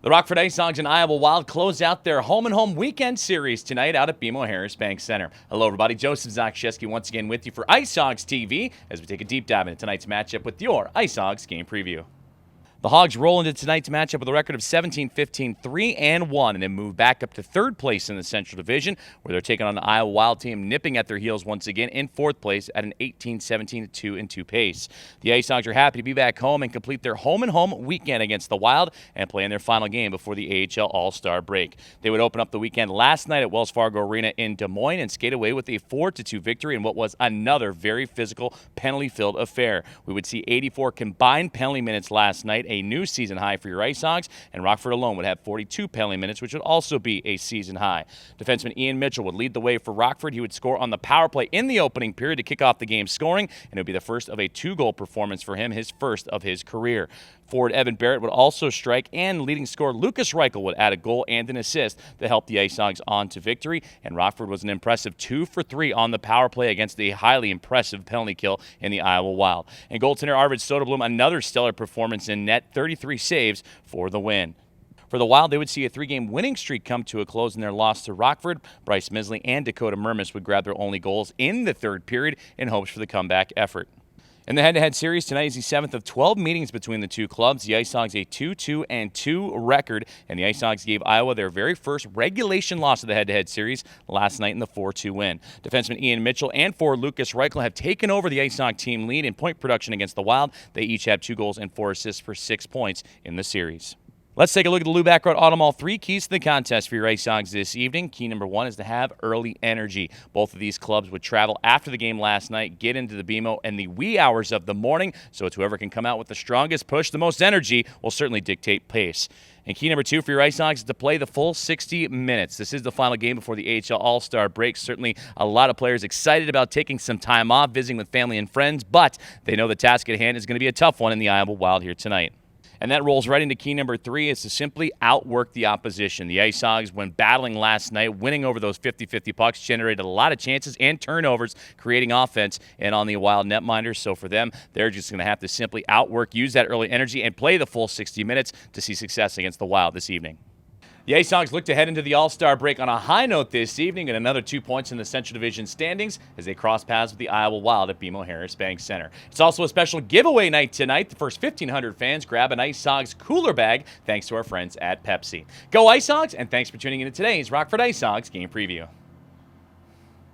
The Rockford Ice Hogs and Iowa Wild close out their home-and-home weekend series tonight out at BMO Harris Bank Center. Hello, everybody. Joseph Zakrzewski once again with you for Ice Hogs TV as we take a deep dive into tonight's matchup with your Ice Hogs game preview. The Hogs roll into tonight's matchup with a record of 17-15, 3-1, and then move back up to third place in the Central Division, where they're taking on the Iowa Wild team, nipping at their heels once again in fourth place at an 18-17, 2-2 pace. The Ice Hogs are happy to be back home and complete their home-and-home weekend against the Wild and play in their final game before the AHL All-Star break. They would open up the weekend last night at Wells Fargo Arena in Des Moines and skate away with a 4-2 victory in what was another very physical, penalty-filled affair. We would see 84 combined penalty minutes last night, a new season high for your Ice Hogs, and Rockford alone would have 42 penalty minutes, which would also be a season high. Defenseman Ian Mitchell would lead the way for Rockford. He would score on the power play in the opening period to kick off the game scoring, and it would be the first of a two-goal performance for him, his first of his career. Forward Evan Barrett would also strike, and leading scorer Lucas Reichel would add a goal and an assist to help the Ice Hogs on to victory, and Rockford was an impressive 2 for 3 on the power play against a highly impressive penalty kill in the Iowa Wild. And goaltender Arvid Soderblom, another stellar performance in net, 33 saves for the win. For the Wild, they would see a 3-game winning streak come to a close in their loss to Rockford. Bryce Misley and Dakota Mermis would grab their only goals in the third period in hopes for the comeback effort. In the head-to-head series, tonight is the 7th of 12 meetings between the two clubs. The Ice Hogs a 2-2-2 record, and the Ice Hogs gave Iowa their very first regulation loss of the head-to-head series last night in the 4-2 win. Defenseman Ian Mitchell and forward Lucas Reichel have taken over the Ice Hog team lead in point production against the Wild. They each have 2 goals and 4 assists for 6 points in the series. Let's take a look at the Lou Baccarat Auto Mall 3 keys to the contest for your Ice Hogs this evening. Key number 1 is to have early energy. Both of these clubs would travel after the game last night, get into the BMO in the wee hours of the morning, so it's whoever can come out with the strongest push, the most energy, will certainly dictate pace. And key number 2 for your Ice Hogs is to play the full 60 minutes. This is the final game before the AHL All-Star break. Certainly a lot of players excited about taking some time off, visiting with family and friends, but they know the task at hand is going to be a tough one in the Iowa Wild here tonight. And that rolls right into key number 3 is to simply outwork the opposition. The Ice Hogs, when battling last night, winning over those 50-50 pucks, generated a lot of chances and turnovers, creating offense and on the Wild netminders. So for them, they're just going to have to simply outwork, use that early energy, and play the full 60 minutes to see success against the Wild this evening. The Ice Hogs look to head into the All-Star break on a high note this evening and another 2 points in the Central Division standings as they cross paths with the Iowa Wild at BMO Harris Bank Center. It's also a special giveaway night tonight. The first 1,500 fans grab an Ice Hogs cooler bag thanks to our friends at Pepsi. Go Ice Hogs, and thanks for tuning in to today's Rockford Ice Hogs game preview.